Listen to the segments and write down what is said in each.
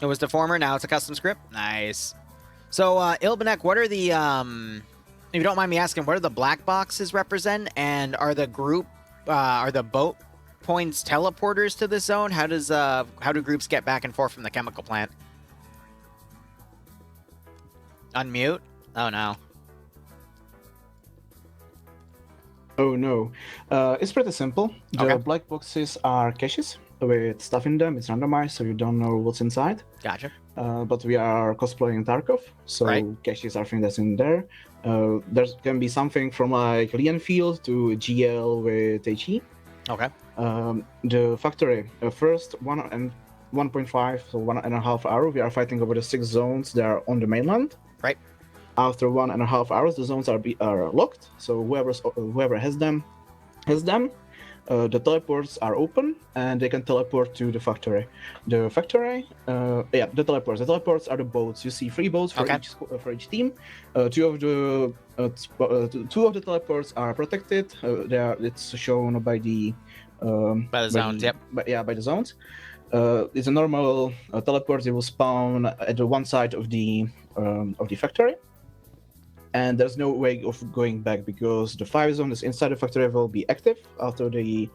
It was the former, now it's a custom script? Nice. So, Ilbanek, what are the, if you don't mind me asking, what do the black boxes represent? And are the boat points teleporters to the zone? How do groups get back and forth from the chemical plant? Unmute? Oh, no. Oh no, it's pretty simple. The black boxes are caches with stuff in them. It's randomized, so you don't know what's inside. Gotcha. But we are cosplaying Tarkov, so caches are things that's in there. There can be something from like Lienfield to GL with HE. Okay. The factory, first 1.5, so 1.5 hour, we are fighting over the 6 zones that are on the mainland. Right. After 1.5 hours, the zones are locked, so whoever has them has them. The teleports are open, and they can teleport to the factory. The teleports. The teleports are the boats. You see 3 boats for each team. Two of the teleports are protected. It's shown by the zones. By the zones. It's a normal teleport. They will spawn at the one side of the factory. And there's no way of going back because the 5 zone is inside the factory will be active after the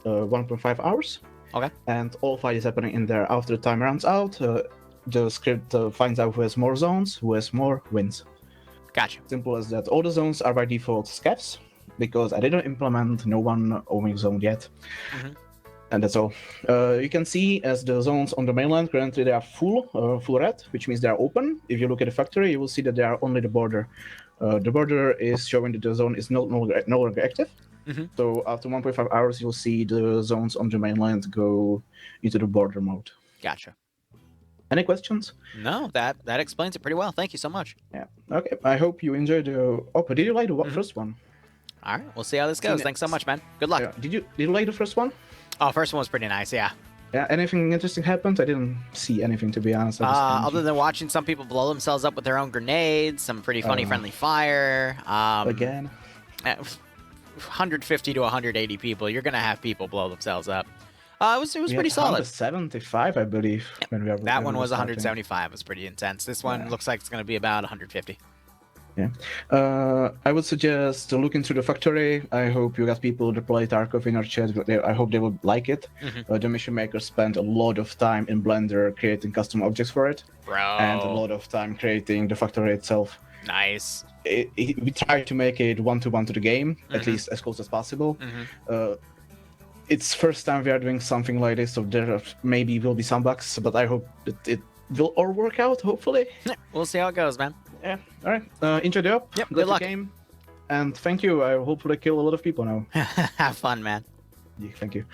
1.5 hours. Okay. And all fight is happening in there. After the time runs out, the script finds out who has more zones, who has more wins. Gotcha. Simple as that. All the zones are by default scavs because I didn't implement no one owning zone yet. Mm-hmm. And that's all. You can see as the zones on the mainland currently they are full red, which means they are open. If you look at the factory, you will see that they are only the border. The border is showing that the zone is no longer active. Mm-hmm. So after 1.5 hours, you'll see the zones on the mainland go into the border mode. Gotcha. Any questions? No, that explains it pretty well. Thank you so much. Yeah. Okay. I hope you enjoyed the. Oh, but did you like the first one? All right. We'll see how this goes. Thanks so much, man. Good luck. Did you like the first one? Oh, first one was pretty nice. Yeah. Yeah, anything interesting happened? I didn't see anything, to be honest. Other than watching some people blow themselves up with their own grenades, some pretty funny, friendly fire. Again? 150 to 180 people. You're going to have people blow themselves up. It was pretty solid. 175, I believe. Yeah, that one was 175. It was pretty intense. This one looks like it's going to be about 150. Yeah. I would suggest to look into the factory. I hope you got people to play Tarkov in our chat. I hope they would like it. Mm-hmm. The mission maker spent a lot of time in Blender creating custom objects for it. Bro. And a lot of time creating the factory itself. Nice. We tried to make it one-to-one to the game, at least as close as possible. Mm-hmm. It's first time we are doing something like this, so there maybe will be some bugs, but I hope that it will all work out, hopefully. Yeah, we'll see how it goes, man. Yeah, all right. Enjoy the up. Yep, good luck. Game. And thank you. I hopefully kill a lot of people now. Have fun, man. Yeah, thank you.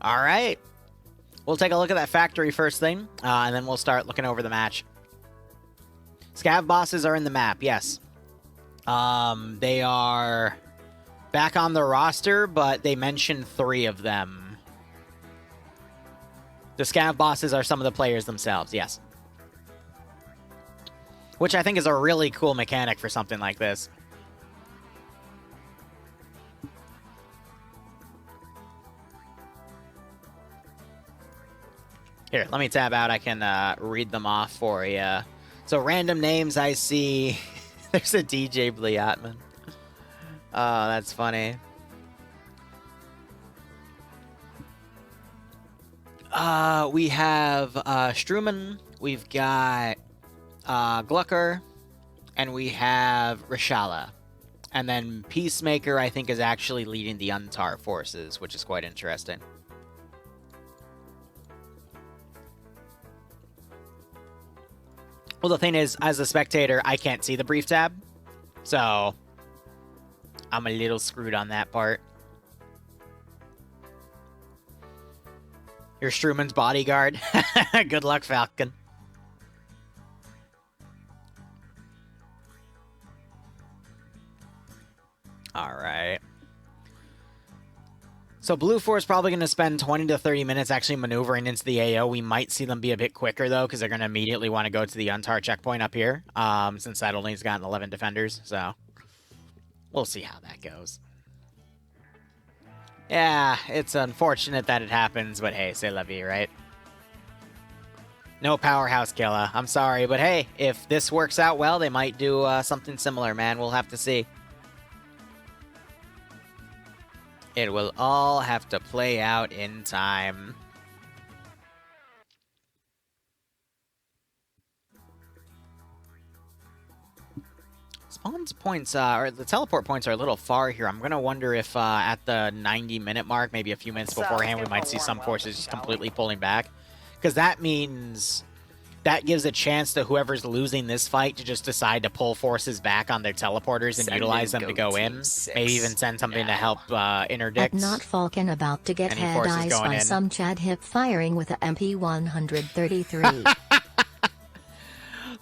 All right. We'll take a look at that factory first thing, and then we'll start looking over the match. Scav bosses are in the map, yes. They are back on the roster, but they mentioned 3 of them. The Scav bosses are some of the players themselves, yes. Which I think is a really cool mechanic for something like this. Here, let me tab out. I can read them off for you. So, random names I see. There's a DJ Bliatman. Oh, that's funny. We have Struman. We've got Glucker, and we have Reshala. And then Peacemaker, I think, is actually leading the Untar forces, which is quite interesting. Well, the thing is, as a spectator, I can't see the brief tab, so I'm a little screwed on that part. You're Struman's bodyguard. Good luck, Falcon. All right. So Blue 4 is probably going to spend 20 to 30 minutes actually maneuvering into the AO. We might see them be a bit quicker, though, because they're going to immediately want to go to the Untar checkpoint up here, since that only's gotten 11 defenders. So we'll see how that goes. Yeah, it's unfortunate that it happens, but hey, c'est la vie, right? No powerhouse killer. I'm sorry, but hey, if this works out well, they might do something similar, man. We'll have to see. It will all have to play out in time. Spawn's points, or the teleport points are a little far here. I'm going to wonder if at the 90-minute mark, maybe a few minutes beforehand, we might see some forces just completely pulling back. Because that means that gives a chance to whoever's losing this fight to just decide to pull forces back on their teleporters and utilize them to go in. Maybe even send something to help interdict. At Not Falcon about to get head eyes by some Chad hip firing with a MP133.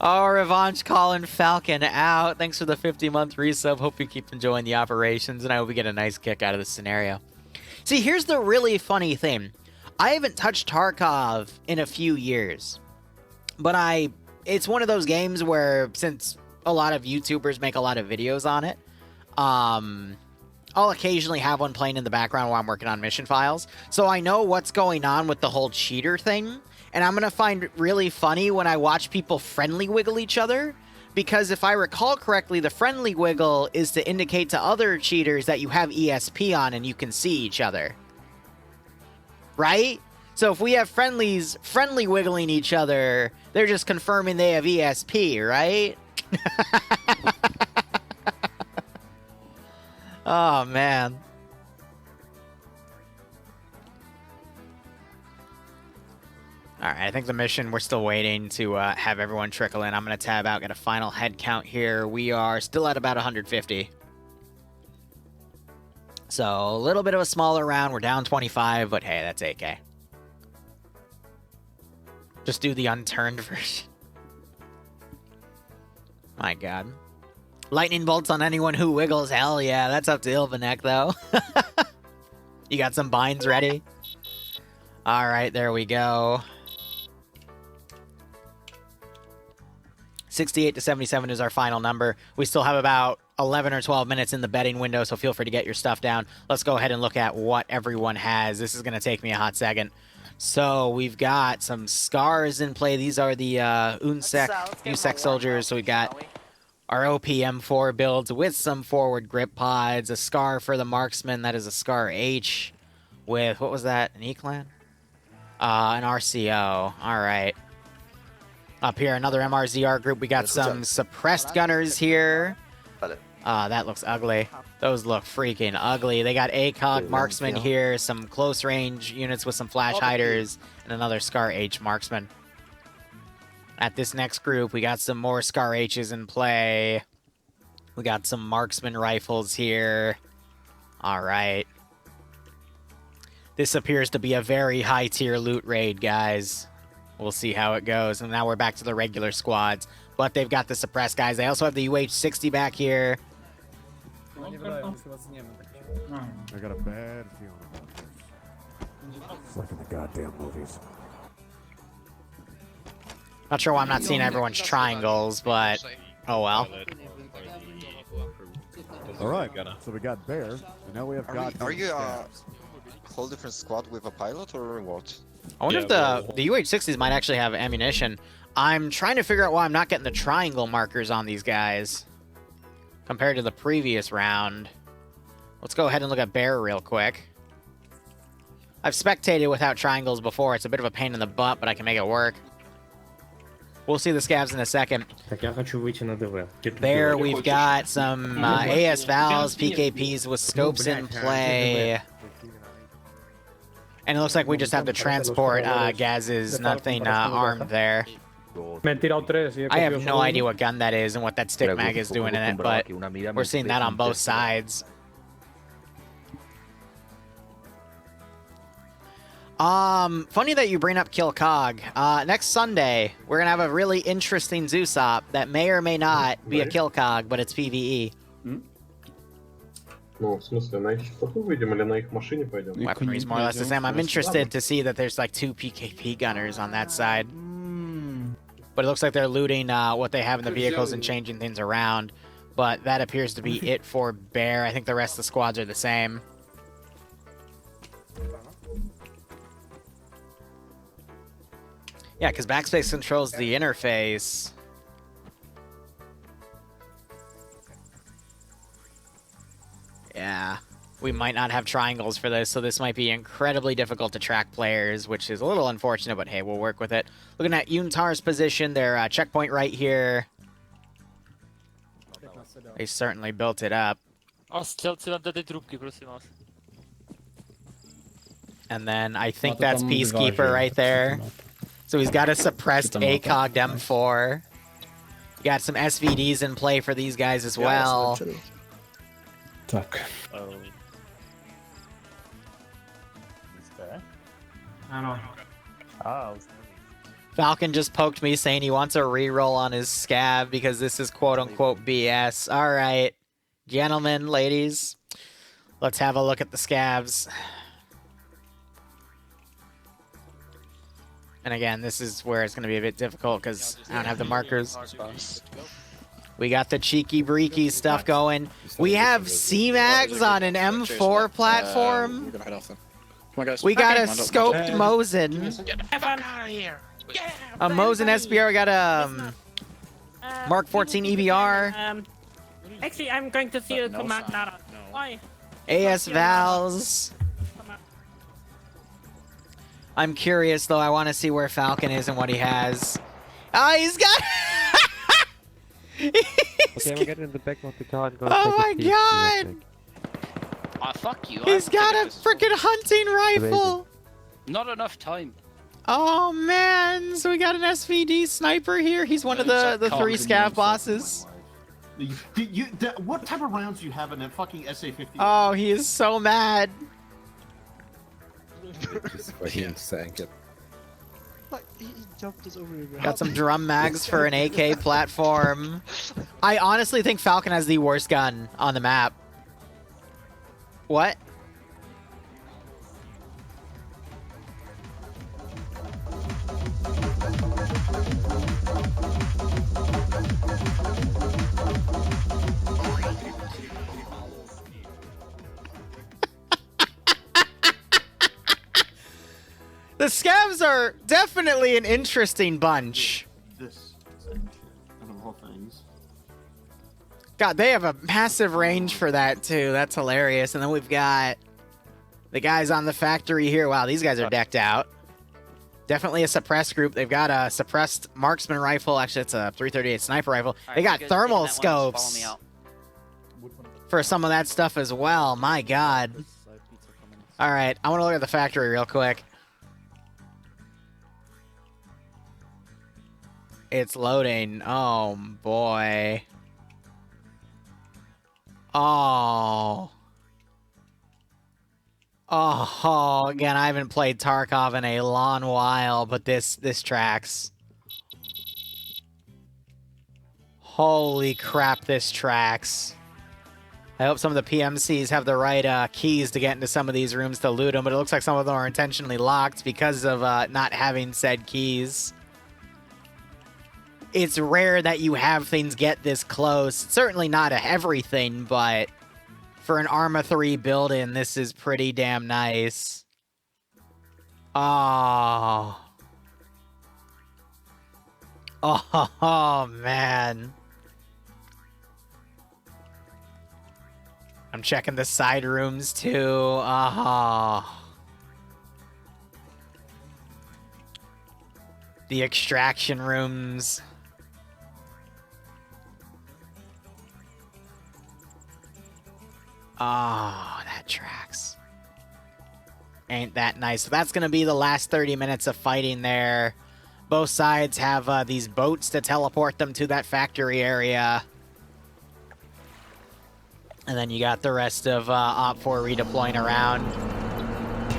Oh, Revenge calling Falcon out. Thanks for the 50-month resub. Hope you keep enjoying the operations, and I hope we get a nice kick out of this scenario. See, here's the really funny thing. I haven't touched Tarkov in a few years. But it's one of those games where, since a lot of YouTubers make a lot of videos on it, I'll occasionally have one playing in the background while I'm working on mission files. So I know what's going on with the whole cheater thing. And I'm going to find it really funny when I watch people friendly wiggle each other. Because if I recall correctly, the friendly wiggle is to indicate to other cheaters that you have ESP on and you can see each other. Right? So if we have friendlies friendly wiggling each other, they're just confirming they have ESP, right? Oh, man. All right, I think the mission, we're still waiting to have everyone trickle in. I'm going to tab out, get a final head count here. We are still at about 150. So a little bit of a smaller round. We're down 25, but hey, that's AK. Just do the unturned version. My God. Lightning bolts on anyone who wiggles. Hell yeah, that's up to Ilvanek, though. You got some binds ready? All right, there we go. 68 to 77 is our final number. We still have about 11 or 12 minutes in the betting window, so feel free to get your stuff down. Let's go ahead and look at what everyone has. This is going to take me a hot second. So we've got some scars in play. These are the USEC soldiers. So we got our OPM4 builds with some forward grip pods, a scar for the marksman. That is a scar H with, what was that, an E-clan? An RCO. All right. Up here, another MRZR group. We got some suppressed gunners here. That looks ugly. Those look freaking ugly. They got ACOG marksman here, some close range units with some flash hiders, and another Scar H marksman. At this next group, we got some more Scar H's in play. We got some marksman rifles here. All right. This appears to be a very high tier loot raid, guys. We'll see how it goes. And now we're back to the regular squads. But they've got the suppressed guys. They also have the UH-60 back here. I got a bad feeling about this. It's like in the goddamn movies. Not sure why I'm not seeing everyone's triangles, but oh well. Alright, so we got Bear, and now we have God. Are you a whole different squad with a pilot or what? I wonder if the UH-60s might actually have ammunition. I'm trying to figure out why I'm not getting the triangle markers on these guys compared to the previous round. Let's go ahead and look at Bear real quick. I've spectated without triangles before. It's a bit of a pain in the butt, but I can make it work. We'll see the scavs in a second. There we've got some AS Vals, PKPs with scopes in play. And it looks like we just have the transport gazes, nothing armed there. I have no idea what gun that is and what that stick mag is doing in it, but we're seeing that on both sides. Funny that you bring up Kill Cog. Next Sunday, we're gonna have a really interesting Zoosop that may or may not be a Kill Cog, but it's PvE. Ну, в смысле, на их частоту выйдем или на их машине пойдем? Weaponry's more or less the same. I'm interested to see that there's like 2 PKP gunners on that side. But it looks like they're looting what they have in the vehicles and changing things around. But that appears to be it for Bear. I think the rest of the squads are the same. Yeah, because backspace controls the interface. Yeah. We might not have triangles for this, so this might be incredibly difficult to track players, which is a little unfortunate, but hey, we'll work with it. Looking at Yuntar's position, their checkpoint right here. They certainly built it up. And then I think that's Peacekeeper right there. So he's got a suppressed ACOG M4. Got some SVDs in play for these guys as well. Tak. Falcon just poked me saying he wants a reroll on his scav because this is quote-unquote BS. All right, gentlemen, ladies, let's have a look at the scavs. And again, this is where it's going to be a bit difficult because I don't have the markers. We got the cheeky breaky stuff going. We have C-Mags on an M4 platform. We got a scoped Mosin. Get the fuck out of here! A Mosin SBR. We got a Mark 14 EBR. Actually, I'm going to see a command data. Why? AS Vals. I'm curious though. I want to see where Falcon is and what he has. Ah, he's got. Okay, we're getting in the back of the car and go. Oh my god! Ah, fuck you. He's got a freaking hunting rifle. Not enough time. Oh man! So we got an SVD sniper here. He's one of the 3 scav bosses. What type of rounds do you have in that fucking SA-50? Oh, he is so mad. Got some drum mags for an AK platform. I honestly think Falcon has the worst gun on the map. What? The scavs are definitely an interesting bunch. This out of all things. God, they have a massive range for that too. That's hilarious. And then we've got the guys on the factory here. Wow, these guys are decked out. Definitely a suppressed group. They've got a suppressed marksman rifle. Actually, it's a 338 sniper rifle. They got thermal scopes for some of that stuff as well. My God. All right, I want to look at the factory real quick. It's loading. Oh, boy. Oh. Oh, again, I haven't played Tarkov in a long while, but this tracks. Holy crap, this tracks. I hope some of the PMCs have the right keys to get into some of these rooms to loot them, but it looks like some of them are intentionally locked because of not having said keys. It's rare that you have things get this close. Certainly not everything, but for an Arma 3 build-in, this is pretty damn nice. Oh. Oh, man. I'm checking the side rooms, too. Oh. The extraction rooms. Oh, that tracks. Ain't that nice? So that's going to be the last 30 minutes of fighting there. Both sides have these boats to teleport them to that factory area. And then you got the rest of Op 4 redeploying around.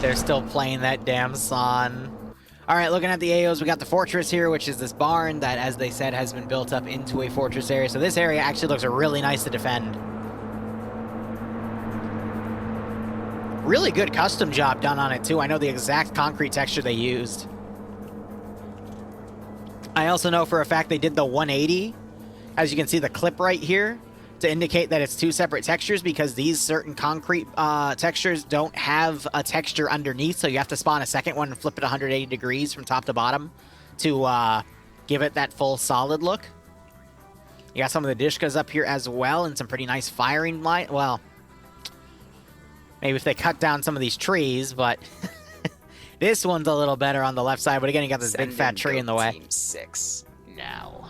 They're still playing that damn song. All right, looking at the AOs, we got the fortress here, which is this barn that, as they said, has been built up into a fortress area. So this area actually looks really nice to defend. Really good custom job done on it, too. I know the exact concrete texture they used. I also know for a fact they did the 180. As you can see, the clip right here to indicate that it's 2 separate textures because these certain concrete textures don't have a texture underneath, so you have to spawn a second one and flip it 180 degrees from top to bottom to give it that full solid look. You got some of the Dishkas up here as well, and some pretty nice firing light. Well, maybe if they cut down some of these trees, but this one's a little better on the left side. But again, you got this big fat tree in the way. Team 6 now.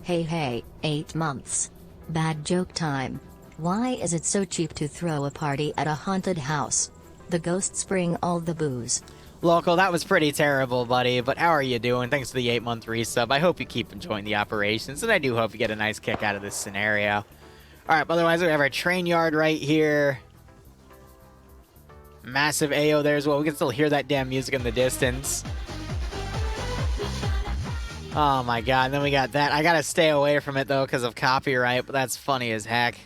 Hey, 8 months. Bad joke time. Why is it so cheap to throw a party at a haunted house? The ghosts bring all the booze. Local, that was pretty terrible, buddy, but how are you doing? Thanks for the 8-month resub. I hope you keep enjoying the operations, and I do hope you get a nice kick out of this scenario. Alright, but otherwise we have our train yard right here. Massive AO there as well. We can still hear that damn music in the distance. Oh my god, and then we got that. I gotta stay away from it though because of copyright, but that's funny as heck.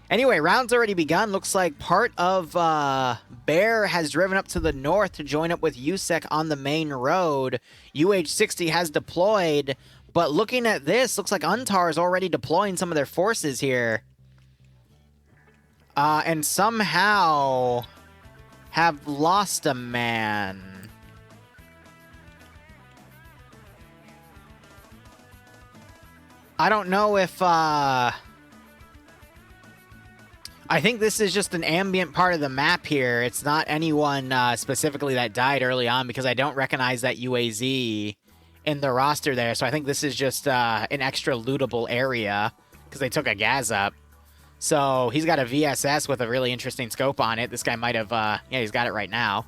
Anyway, round's already begun. Looks like part of Bear has driven up to the north to join up with USEC on the main road. UH-60 has deployed, but looking at this, looks like Untar is already deploying some of their forces here. And somehow have lost a man. I don't know if, I think this is just an ambient part of the map here. It's not anyone specifically that died early on because I don't recognize that UAZ in the roster there. So I think this is just an extra lootable area because they took a gas up. So he's got a VSS with a really interesting scope on it. This guy might have, yeah, he's got it right now.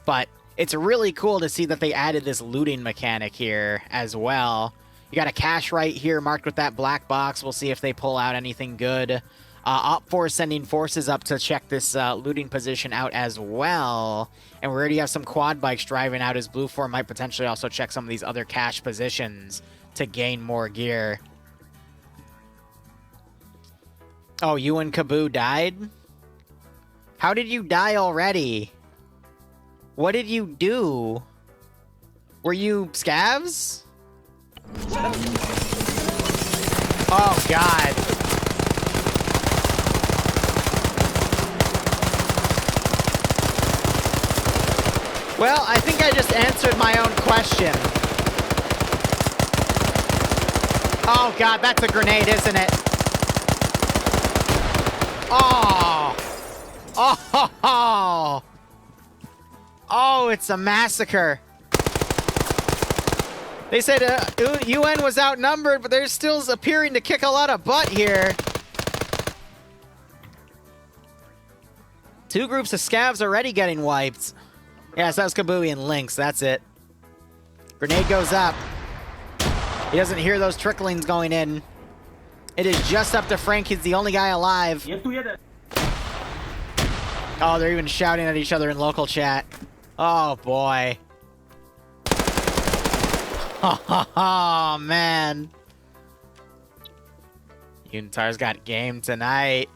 But it's really cool to see that they added this looting mechanic here as well. You got a cache right here marked with that black box. We'll see if they pull out anything good. Op4 sending forces up to check this looting position out as well. And we already have some quad bikes driving out as Blue 4 might potentially also check some of these other cache positions to gain more gear. Oh, you and Kaboo died? How did you die already? What did you do? Were you scavs? Oh, God. Well, I think I just answered my own question. Oh, God, that's a grenade, isn't it? Oh! Oh! Oh, it's a massacre. They said UN was outnumbered, but they're still appearing to kick a lot of butt here. 2 groups of scavs already getting wiped. Yeah, so that was Kabooey and Lynx. That's it. Grenade goes up. He doesn't hear those tricklings going in. It is just up to Frank. He's the only guy alive. Oh, they're even shouting at each other in local chat. Oh, boy. Oh, man. Unitar's got game tonight.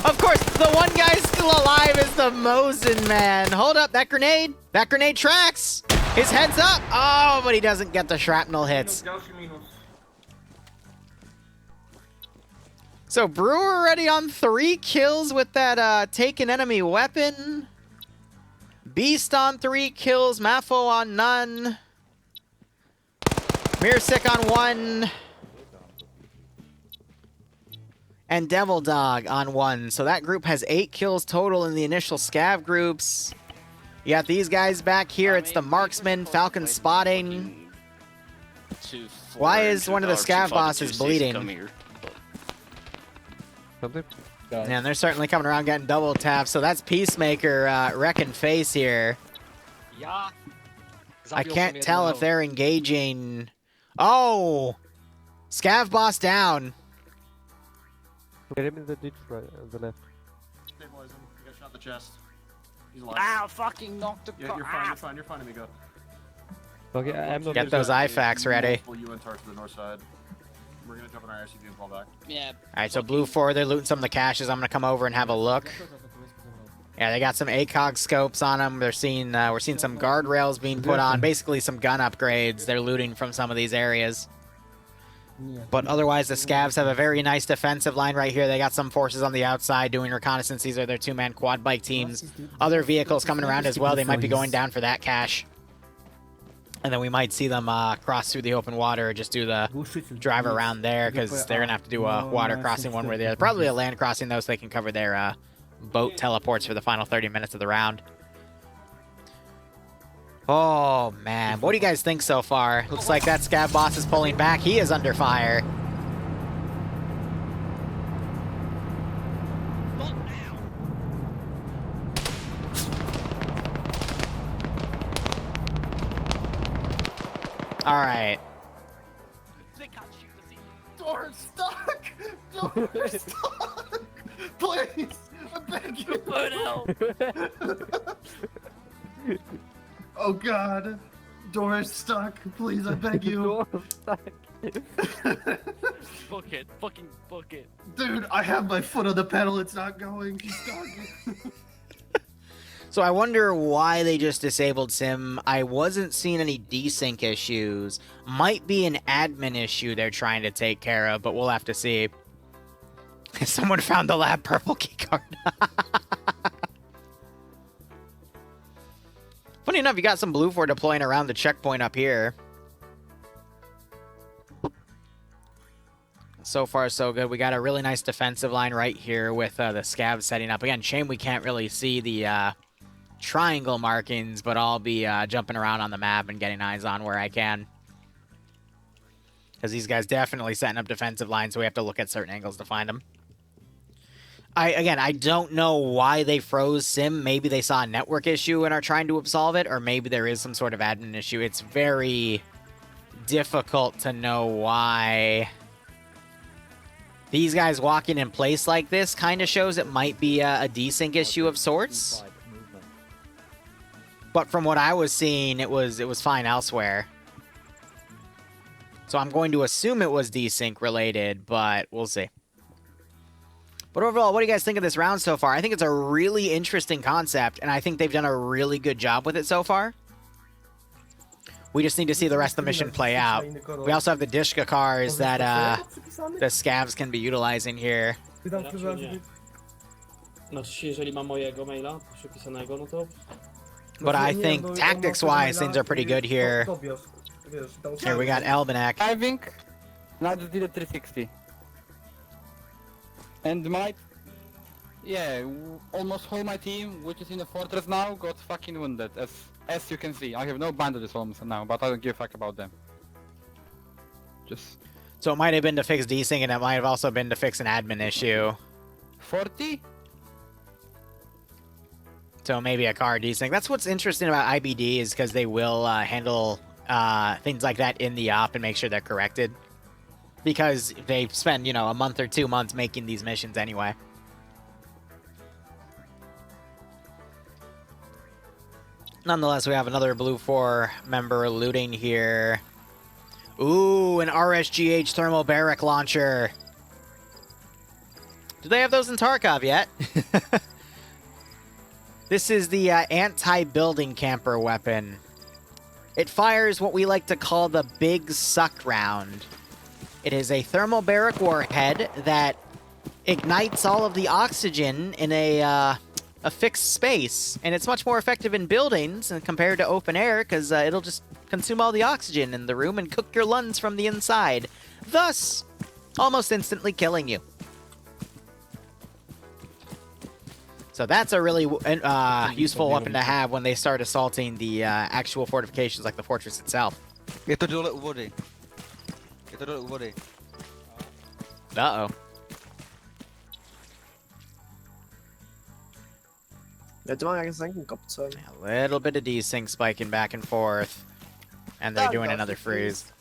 Of course, the one guy still alive is the Mosin man. Hold up, that grenade tracks. His head's up. Oh, but he doesn't get the shrapnel hits. So Brewer already on 3 kills with that taken enemy weapon. Beast on 3 kills. Mafo on none. Mirsik on 1. And Devil Dog on 1. So that group has 8 kills total in the initial scav groups. You got these guys back here. It's the marksman, Falcon spotting. Why is one of the scav bosses bleeding? Man, they're certainly coming around getting double tapped. So that's Peacemaker wrecking face here. Yeah. I can't tell if they're engaging. Oh! Scav boss down. Get him in the ditch right on the left. Stabilize him. You got shot in the chest. He's alive. Ow, fucking knocked the Yeah, you're fine, amigo. Okay, I'm not. Get those IFACs ready. UNTAR to the north side. We're gonna jump on our RCV and fall back. Yeah. Alright, so Blue 4, they're looting some of the caches. I'm gonna come over and have a look. Yeah, they got some ACOG scopes on them. They're seeing, we're seeing some guardrails being put on. Basically some gun upgrades. They're looting from some of these areas. But otherwise, the scavs have a very nice defensive line right here. They got some forces on the outside doing reconnaissance. These are their 2-man quad bike teams. Other vehicles coming around as well. They might be going down for that cache. And then we might see them cross through the open water or just do the drive around there because they're going to have to do a water crossing one way or the other. Probably a land crossing, though, so they can cover their boat teleports for the final 30 minutes of the round. Oh, man. What do you guys think so far? Looks like that Scav boss is pulling back. He is under fire. All right. Door stuck! Door stuck! Please! I beg you! Oh god! Door is stuck! Please, I beg you! Book it. Fucking book it. Dude, I have my foot on the pedal, it's not going. She's stuck. So I wonder why they just disabled Sim. I wasn't seeing any desync issues. Might be an admin issue they're trying to take care of, but we'll have to see. Someone found the lab purple keycard. Funny enough, you got some blue for deploying around the checkpoint up here. So far, so good. We got a really nice defensive line right here with the scavs setting up. Again, shame we can't really see the triangle markings, but I'll be jumping around on the map and getting eyes on where I can. Because these guys definitely setting up defensive lines, so we have to look at certain angles to find them. Again, I don't know why they froze Sim. Maybe they saw a network issue and are trying to absolve it, or maybe there is some sort of admin issue. It's very difficult to know why. These guys walking in place like this kind of shows it might be a desync issue of sorts. But from what I was seeing, it was fine elsewhere. So I'm going to assume it was desync related, but we'll see. But overall, what do you guys think of this round so far? I think it's a really interesting concept, and I think they've done a really good job with it so far. We just need to see the rest of the mission play out. We also have the Dishka cars that the scavs can be utilizing here. But I think tactics-wise, things are pretty good here. Here we got Elbenek. I think now just did a 360. And my, yeah, almost whole my team, which is in the fortress now, got fucking wounded. As you can see, I have no bandages almost now, but I don't give a fuck about them. Just. So it might have been to fix desync, and it might have also been to fix an admin issue. 40? So maybe a car desync. That's what's interesting about IBD is because they will handle things like that in the op and make sure they're corrected. Because they spend, you know, a month or 2 months making these missions anyway. Nonetheless, we have another Blue 4 member looting here. Ooh, an RSGH thermal barrack launcher. Do they have those in Tarkov yet? This is the anti-building camper weapon. It fires what we like to call the big suck round. It is a thermal barrack warhead that ignites all of the oxygen in a fixed space, and it's much more effective in buildings compared to open air because it'll just consume all the oxygen in the room and cook your lungs from the inside, thus almost instantly killing you. So that's a really useful weapon to have when they start assaulting the actual fortifications like the fortress itself. Uh-oh. A little bit of desync spiking back and forth. And they're doing another freeze.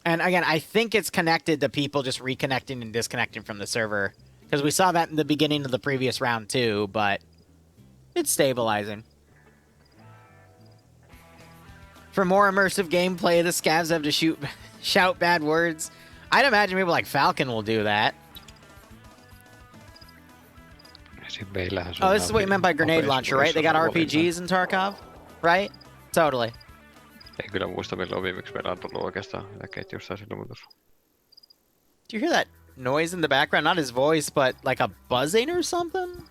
And again, I think it's connected to people just reconnecting and disconnecting from the server. Because we saw that in the beginning of the previous round too, but it's stabilizing. For more immersive gameplay, the scavs have to shout bad words. I'd imagine people like Falcon will do that. Oh, this is what you meant by grenade launcher, right? They got RPGs in Tarkov, right? Totally. Ei kyllä muista milloin viimeksi meillä on tullut oikeastaan ketjussa se ilmoitus. Do you hear that noise in the background? Not his voice, but like a buzzing or something?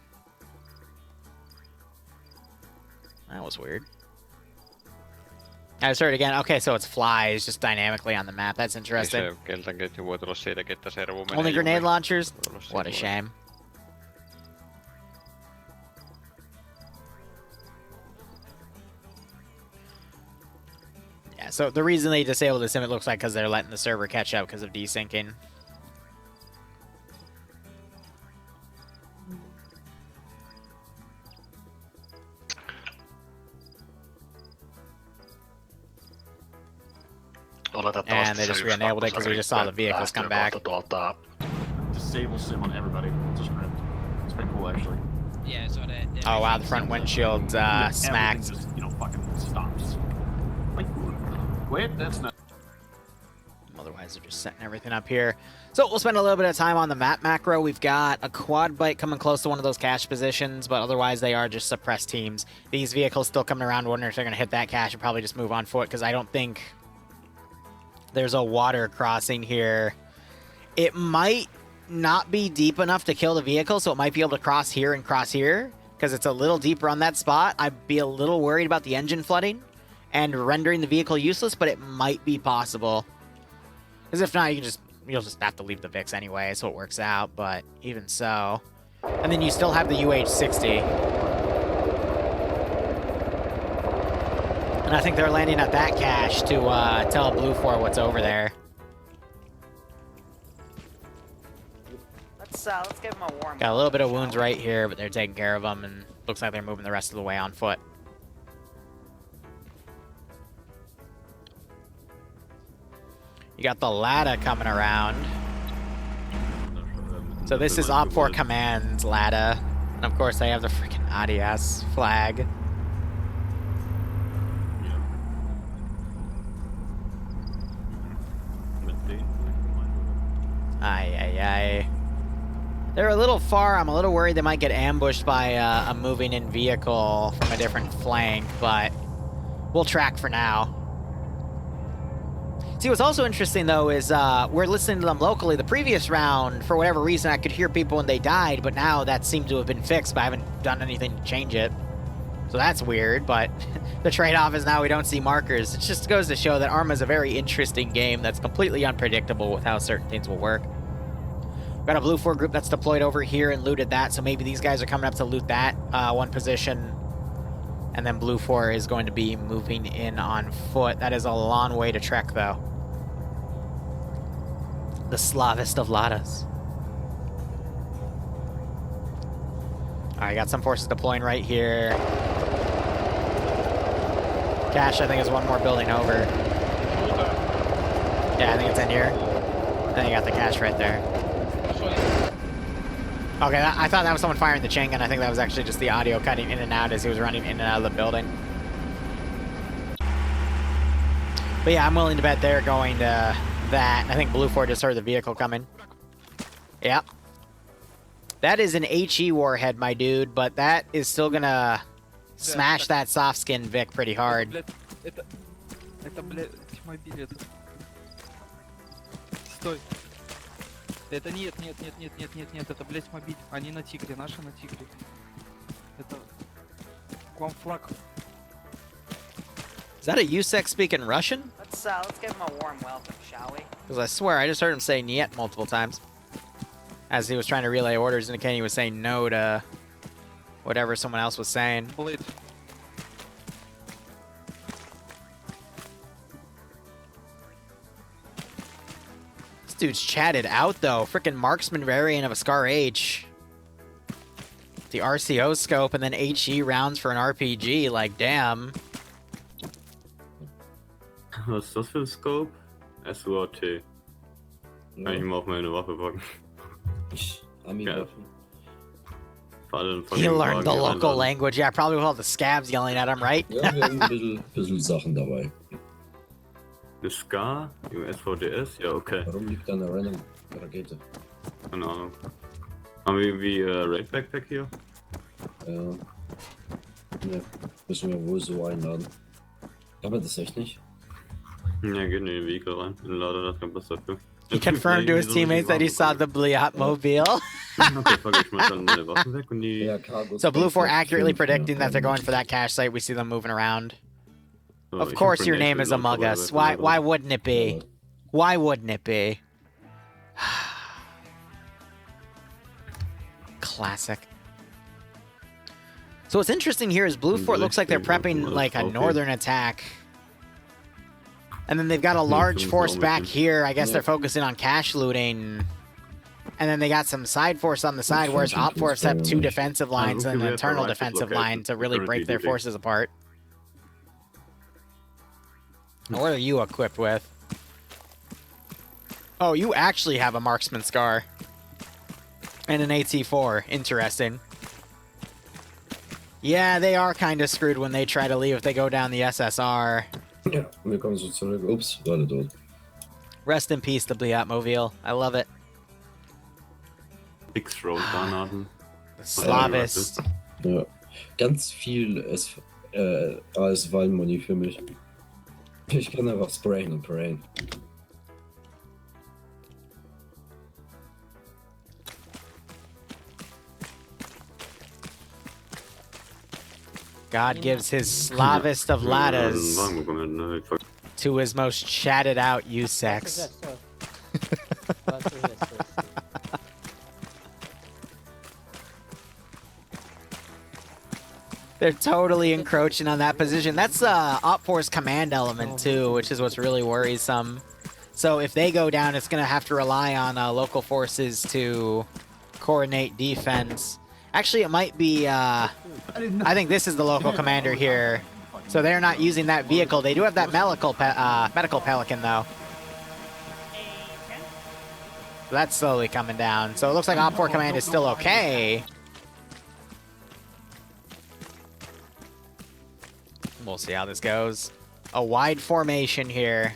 That was weird. I just heard again. Okay, so it's flies just dynamically on the map. That's interesting. Se keltanketju voi tulla siitäkin, että servu menee Only grenade jumiin. launchers? What a shame. Yeah, so the reason they disabled the sim, it looks like because they're letting the server catch up because of desyncing. And they just re-enabled it because we just saw the vehicles come back. Disable sim on everybody. It's a script. It's pretty cool, actually. Yeah, so that. Oh wow, the front windshield smacked. Just, fucking stops. Like, wait, that's not. Otherwise, they're just setting everything up here. So we'll spend a little bit of time on the map macro. We've got a quad bite coming close to one of those cache positions, but otherwise they are just suppressed teams. These vehicles still coming around, wondering if they're going to hit that cache and probably just move on foot, because I don't think there's a water crossing here. It might not be deep enough to kill the vehicle, so it might be able to cross here and cross here, because it's a little deeper on that spot. I'd be a little worried about the engine flooding and rendering the vehicle useless, but it might be possible. Because if not, you'll just have to leave the VIX anyway, so it works out, but even so. And then you still have the UH-60. And I think they're landing at that cache to tell Blue 4 what's over there. Let's give them a warm. Got a little bit of wounds right here, but they're taking care of them, and looks like they're moving the rest of the way on foot. You got the ladder coming around. So this is Op 4 Command's ladder. And of course they have the freaking ADS flag. Aye. They're a little far. I'm a little worried they might get ambushed by a moving in vehicle from a different flank, but we'll track for now. See, what's also interesting, though, is we're listening to them locally. The previous round, for whatever reason, I could hear people when they died, but now that seems to have been fixed, but I haven't done anything to change it. So that's weird, but the trade-off is now we don't see markers. It just goes to show that Arma is a very interesting game that's completely unpredictable with how certain things will work. We've got a Blue 4 group that's deployed over here and looted that, so maybe these guys are coming up to loot that one position. And then Blue 4 is going to be moving in on foot. That is a long way to trek, though. The Slavist of Ladas. Alright, got some forces deploying right here. Cache, I think, is one more building over. Yeah, I think it's in here. Then you got the cache right there. Okay, I thought that was someone firing the chain gun. I think that was actually just the audio cutting in and out as he was running in and out of the building. But yeah, I'm willing to bet they're going to that. I think Blue 4 just heard the vehicle coming. Yep. That is an HE warhead, my dude, but that is still gonna smash that soft skin Vic pretty hard. Это, блядь, мобиль, это... Стой. Это нет, это, блядь, мобиль. Они на тигре, наши на тигре. Это... К вам флаг. Is that a USEC speaking Russian? Let's give him a warm welcome, shall we? Because I swear I just heard him say "niet" multiple times. As he was trying to relay orders, and Kenny was saying no to whatever someone else was saying. Bullet. This dude's chatted out, though. Frickin' marksman variant of a Scar H. The RCO scope and then HE rounds for an RPG. Like, damn. Was ist das für ein Scope? SUAT. Kann ich mal auf meine Waffe packen. He learned the local language. Yeah, probably with all the scabs yelling at him, right? Ja, wir haben ein bisschen Sachen dabei. Eine Scar im SVDS? Ja, okay. Warum liegt da eine random Rakete? Keine Ahnung. Haben wir irgendwie Raid Backpack hier? Ja. Ne, müssen wir wohl so einladen. Kann man das echt nicht? Ja, geht in den Vehikel rein. In den Lader, das kein Platz dafür. He confirmed to his teammates that he saw the Bliat mobile. Okay, fuck, ich schmeiß alle meine Waffen weg und die... So Blue 4 accurately predicting that they're going for that cache site. We see them moving around. Of course your name is Among Us. Why wouldn't it be? Why wouldn't it be? Classic. So what's interesting here is Blue 4 looks like they're prepping like a northern attack. And then they've got a large force back here. I guess they're focusing on cache looting. And then they got some side force on the side, whereas Op Force have two defensive lines and an internal defensive line to really break their forces apart. Now, what are you equipped with? Oh, you actually have a marksman scar. And an AT4. Interesting. Yeah, they are kind of screwed when they try to leave if they go down the SSR. Ja, wir kommen so zurück. Ups, war nicht tot. Rest in peace, the Bliat-Mobile. I love it. X-Road-Granaten. Slavist. Ja, ganz viel AS-Wahlmoney für mich. Ich kann einfach sprayen und parayen. God gives his Slavist of Ladas to his most chatted out Usex. They're totally encroaching on that position. That's Op Force command element too, which is what's really worrisome. So if they go down, it's going to have to rely on local forces to coordinate defense. Actually, it might be, I think this is the local commander here. So they're not using that vehicle. They do have that medical Pelican, though. So that's slowly coming down. So it looks like Op 4 command is still okay. We'll see how this goes. A wide formation here.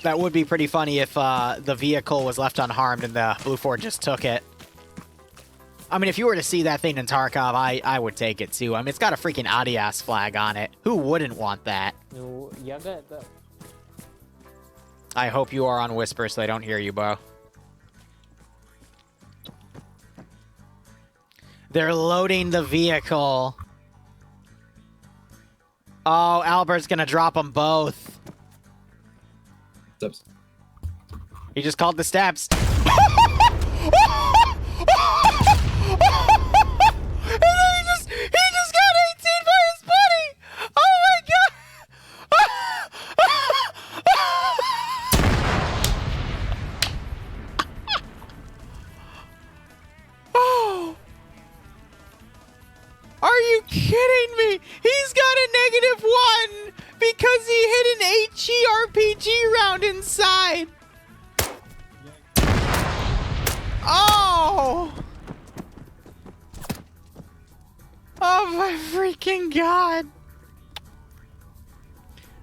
That would be pretty funny if the vehicle was left unharmed and the Blue 4 just took it. I mean, if you were to see that thing in Tarkov, I would take it too. I mean, it's got a freaking Adias flag on it. Who wouldn't want that? I hope you are on Whisper so they don't hear you, bro. They're loading the vehicle. Oh, Albert's gonna drop them both. Steps. He just called the steps. He just got 18 by his buddy. Oh my god. Oh. Are you kidding me? He's got a -1 because he hit an HE RPG round inside. Oh! Oh my freaking god.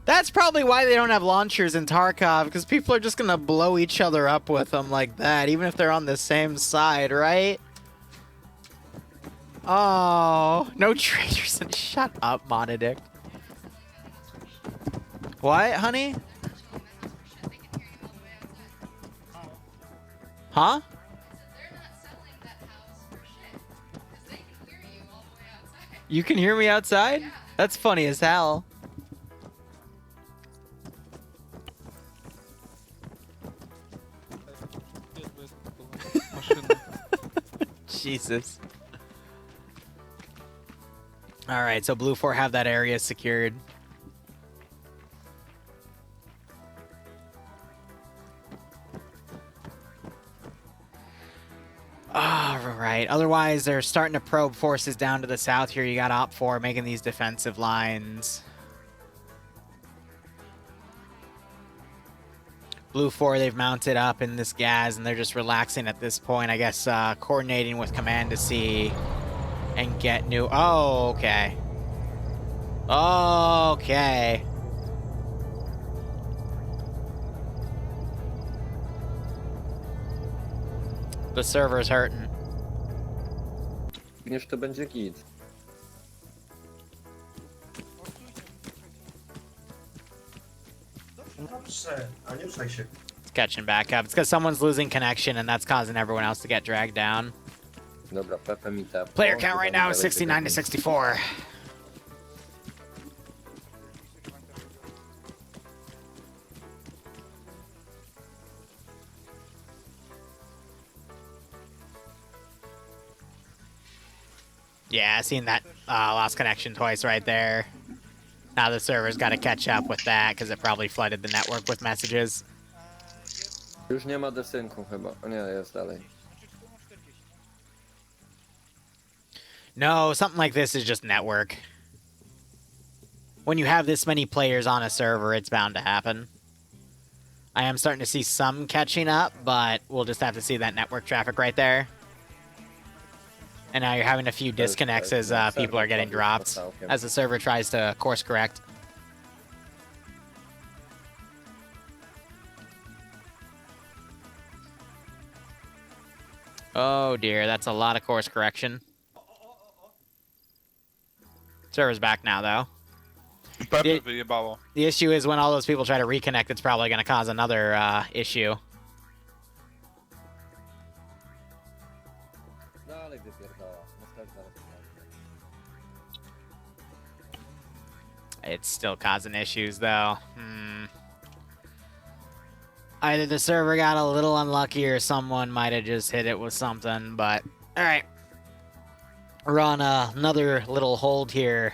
That's probably why they don't have launchers in Tarkov, because people are just gonna blow each other up with them like that, even if they're on the same side, right? Oh, no traitors and shut up, Monodic. What, honey? Huh? You can hear me outside? That's funny as hell. Jesus. Alright, so Blue 4 have that area secured. Alright, otherwise they're starting to probe forces down to the south here. You got Op 4 making these defensive lines. Blue 4, they've mounted up in this gas and they're just relaxing at this point. I guess coordinating with command to see and get new... Oh, okay. Okay. The server's hurting. To będzie git. It's catching back up. It's because someone's losing connection, and that's causing everyone else to get dragged down. Player count right now is 69 to 64. Yeah, seen that lost connection twice right there. Now the server's got to catch up with that because it probably flooded the network with messages. Już nie ma desynku chyba. O nie, jest dalej. No, something like this is just network. When you have this many players on a server, it's bound to happen. I am starting to see some catching up, but we'll just have to see that network traffic right there. And now you're having a few disconnects as people are getting dropped as the server tries to course correct. Oh dear, that's a lot of course correction. Server's back now, though. The issue is when all those people try to reconnect, it's probably going to cause another issue. It's still causing issues, though. Either the server got a little unlucky or someone might have just hit it with something, but... Alright. We're on another little hold here.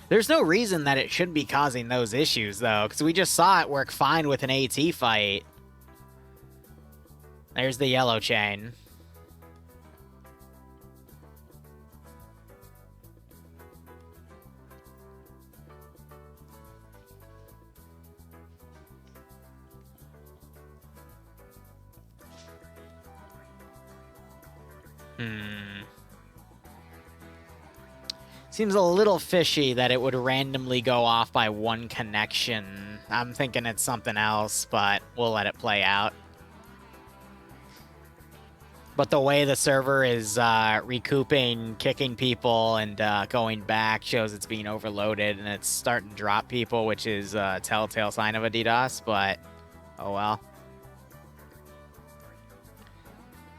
There's no reason that it should be causing those issues, though, because we just saw it work fine with an AT fight. There's the yellow chain. Seems a little fishy that it would randomly go off by one connection. I'm thinking it's something else, but we'll let it play out. But the way the server is recouping, kicking people, and going back shows it's being overloaded, and it's starting to drop people, which is a telltale sign of a DDoS, but oh well.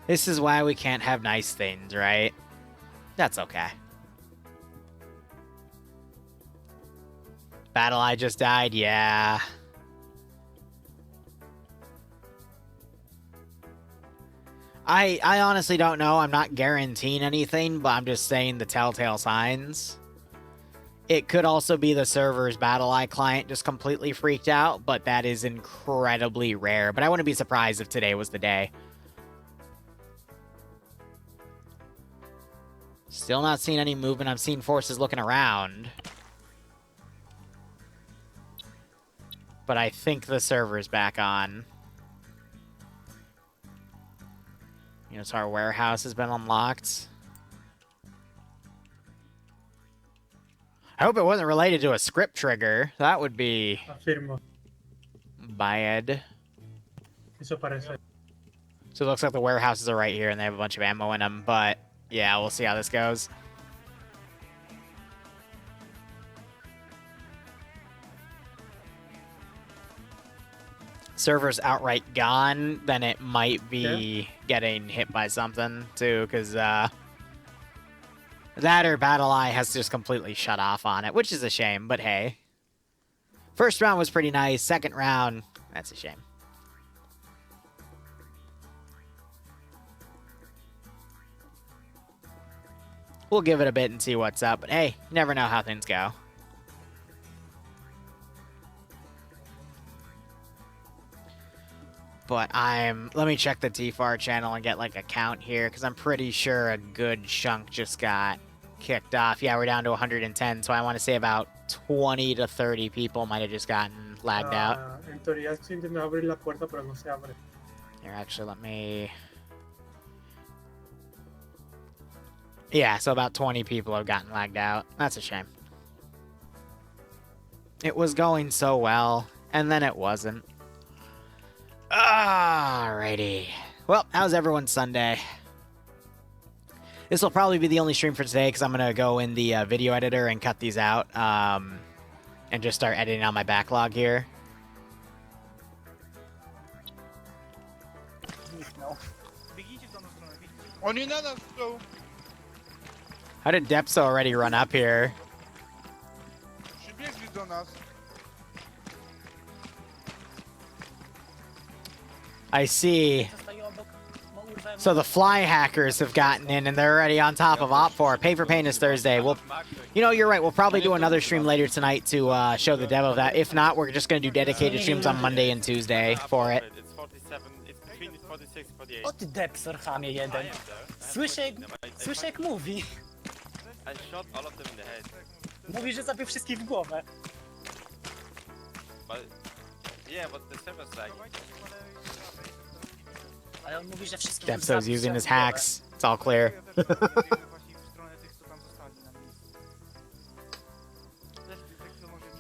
This is why we can't have nice things, right? That's okay. Battle I just died, yeah. I honestly don't know. I'm not guaranteeing anything, but I'm just saying the telltale signs. It could also be the server's BattleEye client just completely freaked out, but that is incredibly rare. But I wouldn't be surprised if today was the day. Still not seeing any movement. I'm seeing forces looking around. But I think the server's back on. You know, so our warehouse has been unlocked. I hope it wasn't related to a script trigger. That would be bad. So it looks like the warehouses are right here and they have a bunch of ammo in them. But yeah, we'll see how this goes. Server's outright gone, then it might be getting hit by something too, because that or BattleEye has just completely shut off on it, which is a shame, but hey. First round was pretty nice. Second round, that's a shame. We'll give it a bit and see what's up, but hey, you never know how things go. But let me check the TFAR channel and get like a count here, because I'm pretty sure a good chunk just got kicked off. Yeah, we're down to 110, so I want to say about 20 to 30 people might have just gotten lagged out. Here, actually, let me... Yeah, so about 20 people have gotten lagged out. That's a shame. It was going so well, and then it wasn't. Alrighty. Well, how's everyone's Sunday? This will probably be the only stream for today because I'm going to go in the video editor and cut these out and just start editing on my backlog here. kliknął. Oni na nas są. How did Depso already run up here? Przybiegli do nas. I see. So the fly hackers have gotten in and they're already on top of Op4. Pay for Pain is Thursday. Well, you know, you're right. We'll probably do another stream later tonight to show the dev of that. If not, we're just going to do dedicated streams on Monday and Tuesday for it. O ty Depsor chamie jeden. Słyszę jak mówi. Mówi, że zabił wszystkich w głowę. Ale on mówi, że wszystkich Depso's using his hacks. It's all clear.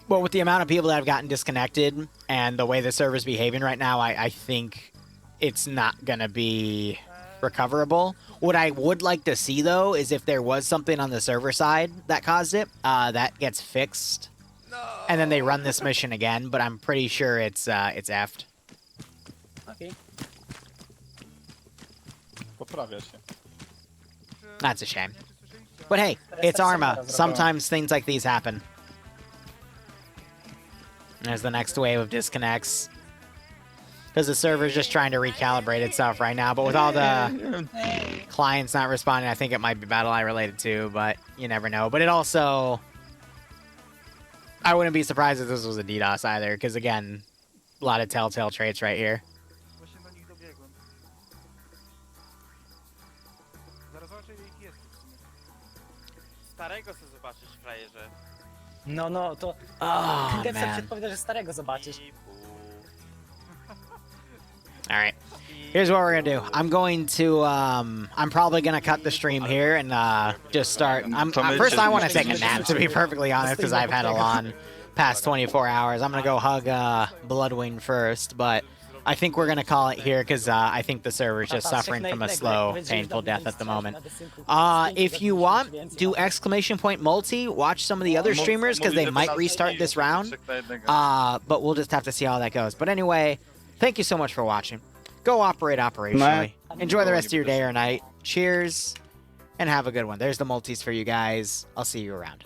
Well, with the amount of people that have gotten disconnected and the way the server's behaving right now, I think it's not going to be recoverable. What I would like to see, though, is if there was something on the server side that caused it, that gets fixed. And then they run this mission again, but I'm pretty sure it's effed. Okay. Poprawia się. That's a shame. But hey, it's Arma. Sometimes things like these happen. There's the next wave of disconnects. Because the server's just trying to recalibrate itself right now. But with all the clients not responding, I think it might be BattleEye related too. But you never know. But it also... I wouldn't be surprised if this was a DDoS either. Because again, a lot of telltale traits right here. Starego sobie zobaczysz, frajerze. No, to... Oh, Depsor man. przedpowiada, że starego zobaczysz. All right. Here's what we're going to do. I'm going to, I'm probably going to cut the stream here and just start. First, I want to take a nap, to be perfectly honest, because I've had a long past 24 hours. I'm going to go hug Bloodwing first, but I think we're going to call it here because I think the server's just suffering from a slow, painful death at the moment. If you want, do !multi, watch some of the other streamers because they might restart this round, but we'll just have to see how that goes. But anyway, thank you so much for watching. Go operate operationally. Enjoy the rest of your day or night. Cheers, and have a good one. There's the multis for you guys. I'll see you around.